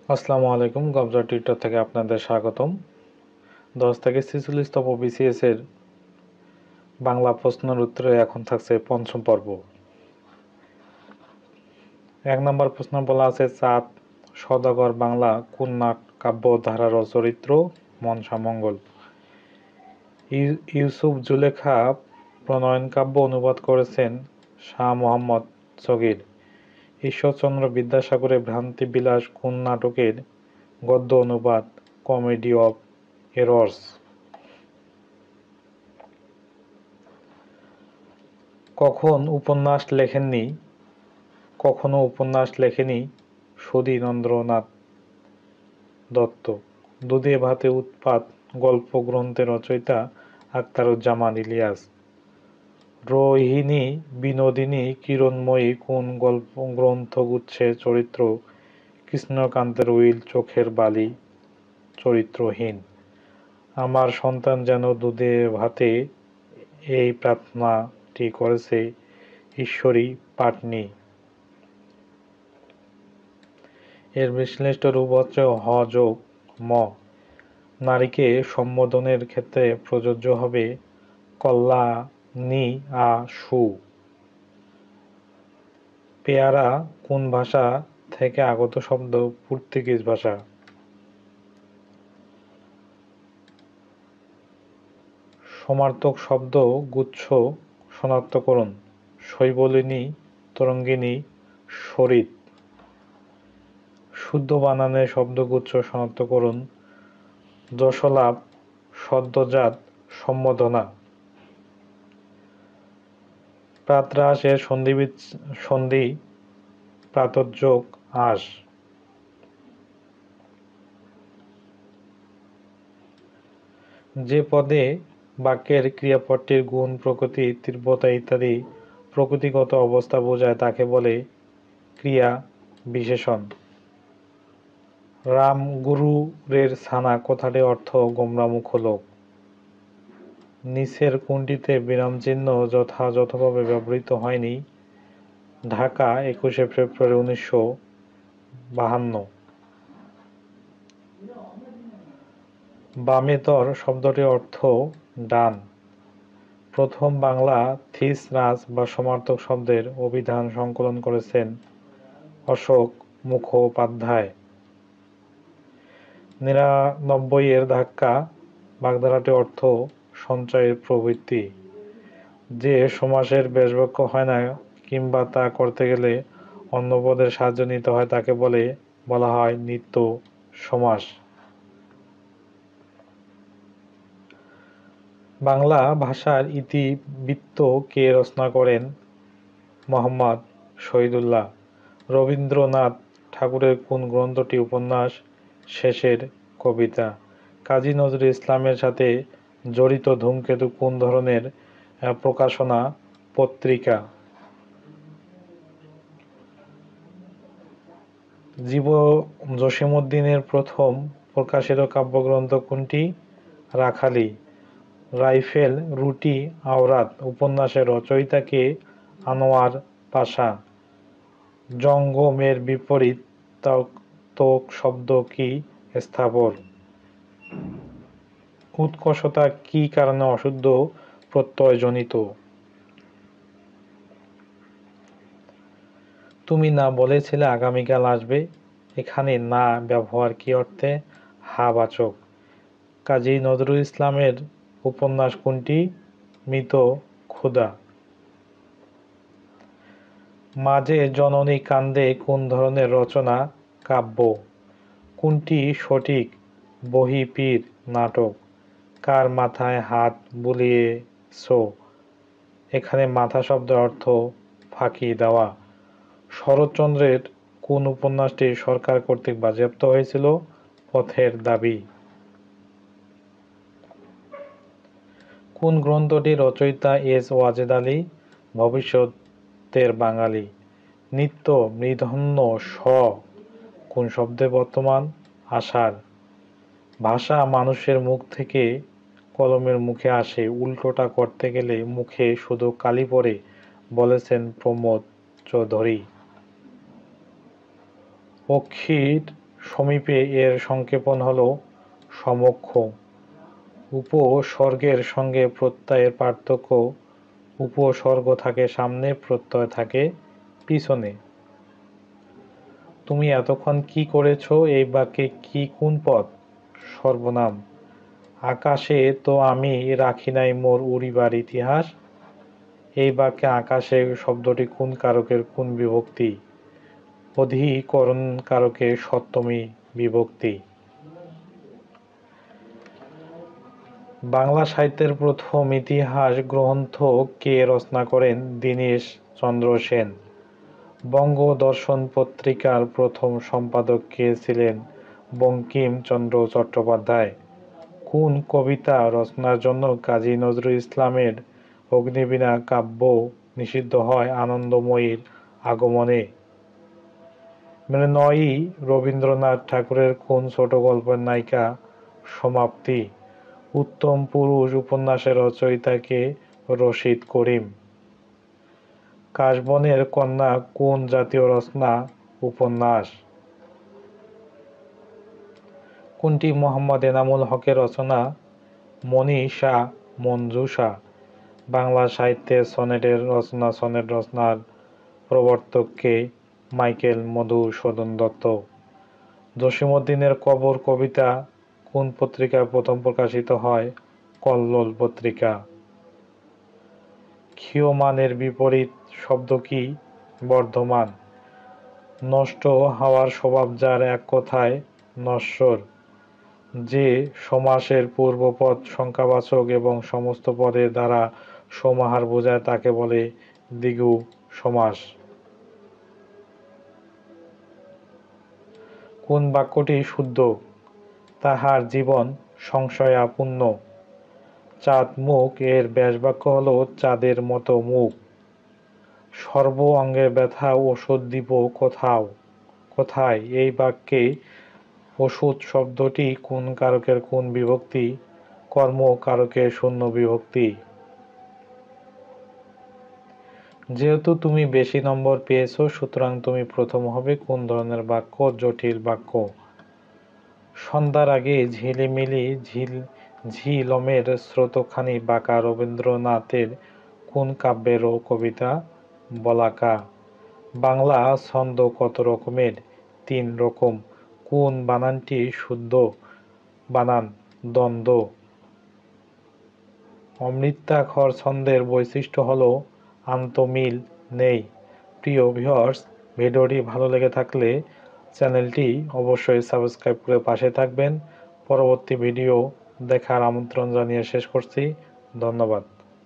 আসসালামু আলাইকুম। গবজার টিউটর থেকে আপনাদের স্বাগতম। 10 থেকে 46তম বিসিএস এর বাংলা প্রশ্নের উত্তরে এখন থাকছে পঞ্চম পর্ব। 1 নম্বর প্রশ্ন বলা আছে, চাঁদ সওদাগর বাংলা কোন কাব্য ধারার চরিত্র? মনসা মঙ্গল। ইউসুফ জুলেখা প্রণয়ন কাব্য অনুবাদ করেছেন শাহ মোহাম্মদ সগীর। ঈশ্বরচন্দ্র বিদ্যাসাগরের ভ্রান্তি বিলাস কোন নাটকের গদ্য অনুবাদ? Comedy of errors. কখনো উপন্যাস লেখেনি সুধীন্দ্রনাথ দত্ত। দুধে ভাতে উৎপাত গল্প গ্রন্থের রচয়িতা আখতারুজ্জামান ইলিয়াস। রোহিণী বিনোদিনী কিরণময়ী কোন গল্প গ্রন্থগুচ্ছের চরিত্র? কৃষ্ণকান্তের উইল চোখের বালি চরিত্রহীন। আমার সন্তান যেন দুধে ভাতে এই প্রার্থনাটি করেছে ঈশ্বরী পাটনি। এর বিশ্লিষ্ট রূপ হচ্ছে হ যোগ ম। নারীকে সম্বোধনের ক্ষেত্রে প্রযোজ্য হবে কল্যাণী আ সু। পেয়ারা কোন ভাষা থেকে আগত শব্দ? পর্তুগিজ ভাষা। সমার্থক শব্দ গুচ্ছ শনাক্তকরণ: শৈবলিনী, তরঙ্গিনী, সরিত। শুদ্ধ বানানের শব্দগুচ্ছ শনাক্তকরণ: যশলাভ, সদ্যজাত, সম্বোধনা। প্রাতরাশ এর সন্ধি প্রাতযোগ আস। যে পদে বাক্যের ক্রিয়াপদটির গুণ, প্রকৃতি, তীব্রতা ইত্যাদি প্রকৃতিগত অবস্থা বোঝায় তাকে বলে ক্রিয়া বিশেষণ। রামগুরুরের ছানা কথাটির অর্থ গোমরামুখ লোক। নিচের কোনটিতে বিরামচিহ্ন যথাযথভাবে ব্যবহৃত হয়নি? ঢাকা, 21শে ফেব্রুয়ারি 1952। বামেতর শব্দটির অর্থ ডান। প্রথম বাংলা থিস-রাস বা সমার্থক শব্দের অভিধান সংকলন করেছেন অশোক মুখোপাধ্যায়। 99 এর ধাক্কা বাগধারাটির অর্থ সঞ্চয়ের প্রবৃত্তি। যে সমাসের ব্যাসবাক্য হয় না কিংবা তা করতে গেলে অন্য পদের সাহায্য নিতে হয় তাকে বলা হয় নিত্য সমাস। বাংলা ভাষার ইতিবৃত্ত কে রচনা করেন? মোহাম্মদ শহীদুল্লাহ। রবীন্দ্রনাথ ঠাকুরের কোন গ্রন্থটি উপন্যাস শেষের কবিতা? কাজী নজরুল ইসলামের সাথে জড়িত ধূমকেতু কোন ধরনের প্রকাশনা পত্রিকা? জীব জসীমউদ্দীনের প্রথম প্রকাশিত কাব্যগ্রন্থ কোনটি? রাখালি। রাইফেল, রুটি, আওরাত উপন্যাসের রচয়িতা কে? আনোয়ার পাশা। জঙ্গমের বিপরীত তোক শব্দ কি? স্থাবর। উৎকর্ষতা কি কারণে অশুদ্ধ প্রত্যয়জনিত? তুমি না বলেছিলে আগামীকাল আসবে। এখানে না ব্যবহার কি অর্থে? হা বাচক। কাজী নজরুল ইসলামের উপন্যাস কোনটি? মৃত ক্ষুধা। মাঝে জননী কান্দে কোন ধরনের রচনা? কাব্য। কোনটি সঠিক? বহিঃপীর নাটক। কার মাথায় হাত বুলিয়েছো? এখানে মাথা শব্দের অর্থ ফাঁকি দেওয়া। শরৎচন্দ্রের কোন উপন্যাসটি সরকার কর্তৃক বাজেয়াপ্ত হয়েছিল? পথের দাবি। কোন গ্রন্থটির রচয়িতা এস ওয়াজেদ আলী? ভবিষ্যতের বাঙালি। নিত্য মূর্ধন্য স কোন শব্দের বর্তমান? আষাঢ়। ভাষা মানুষের মুখ থেকে কলমের মুখে আসে, উল্টোটা করতে গেলে মুখে শুধু কালি পড়ে, বলেছেন প্রমোদ চৌধুরী। পক্ষীর সমীপে এর সংক্ষেপণ হল সমক্ষ। উপসর্গের সঙ্গে প্রত্যয়ের পার্থক্য: উপসর্গ থাকে সামনে, প্রত্যয় থাকে পিছনে। তুমি এতক্ষণ কি করেছ? এই বাক্যে কি কোন পদ? সর্বনাম। আকাশে তো আমি রাখি নাই মোর উড়িবার ইতিহাস। এই বাক্যে আকাশে শব্দটি কোন কারকের কোন বিভক্তি? অধিকরণ কারকে সপ্তমী বিভক্তি। বাংলা সাহিত্যের প্রথম ইতিহাস গ্রন্থ কে রচনা করেন? দীনেশ চন্দ্র সেন। বঙ্গদর্শন পত্রিকার প্রথম সম্পাদক কে ছিলেন? বঙ্কিমচন্দ্র চট্টোপাধ্যায়। কোন কবিতা রচনার জন্য কাজী নজরুল ইসলামের অগ্নিবীণা কাব্য নিষিদ্ধ হয় আনন্দময়ীর আগমনে? মৃণয়ী রবীন্দ্রনাথ ঠাকুরের কোন ছোট গল্পের নায়িকা? সমাপ্তি। উত্তম পুরুষ উপন্যাসের রচয়িতা কে? রশিদ করিম। কাশবনের কন্যা কোন জাতীয় রচনা? উপন্যাস। কোনটি মোহাম্মদ এনামুল হকের রচনা? মনীষা মঞ্জুষা। বাংলা সাহিত্যে সনেটের রচনা সনেট রচনার প্রবর্তক কে? মাইকেল মধুসূদন দত্ত। জসীমউদ্দীনের কবর কবিতা কোন পত্রিকায় প্রথম প্রকাশিত হয়? কল্লোল পত্রিকা। ক্ষীয়মানের বিপরীত শব্দ কি? বর্ধমান। নষ্ট হওয়ার স্বভাব যার, এক কথায় নশ্বর। যে সমাসের পূর্বপদ সংখ্যাবাচক এবং সমস্ত পদের দ্বারা সমাহার বোঝায় তাকে বলে দ্বিগু সমাস। কোন বাক্যটি শুদ্ধ? তাহার জীবন সংশয়াপূর্ণ। চাঁদ মুখ এর ব্যাসবাক্য হল চাঁদের মতো মুখ। সর্ব অঙ্গে ব্যথা ওষুধ দিব কোথায়? এই বাক্যে ওষুধ শব্দটি কোন কারকের কোন বিভক্তি? কর্ম কারকের শূন্য বিভক্তি। যেহেতু তুমি বেশি নম্বর পেয়েছো, সুতরাং তুমি প্রথম হবে। কোন ধরনের বাক্য? জটিল বাক্য। সন্ধ্যার আগে ঝিলিমিলি ঝিলমের স্রোতখানি বাঁকা রবীন্দ্রনাথের কোন কাব্যের ও কবিতা? বলাকা। বাংলা ছন্দ কত রকমের? 3 রকম। কোন বানানটি শুদ্ধ বানান? দ্বন্দ্ব। অমৃতাক্ষর ছন্দের বৈশিষ্ট্য হল আন্তঃমিল নেই। প্রিয় ভিউয়ার্স, ভিডিওটি ভালো লেগে থাকলে চ্যানেলটি অবশ্যই সাবস্ক্রাইব করে পাশে থাকবেন। পরবর্তী ভিডিও দেখার আমন্ত্রণ জানিয়ে শেষ করছি। ধন্যবাদ।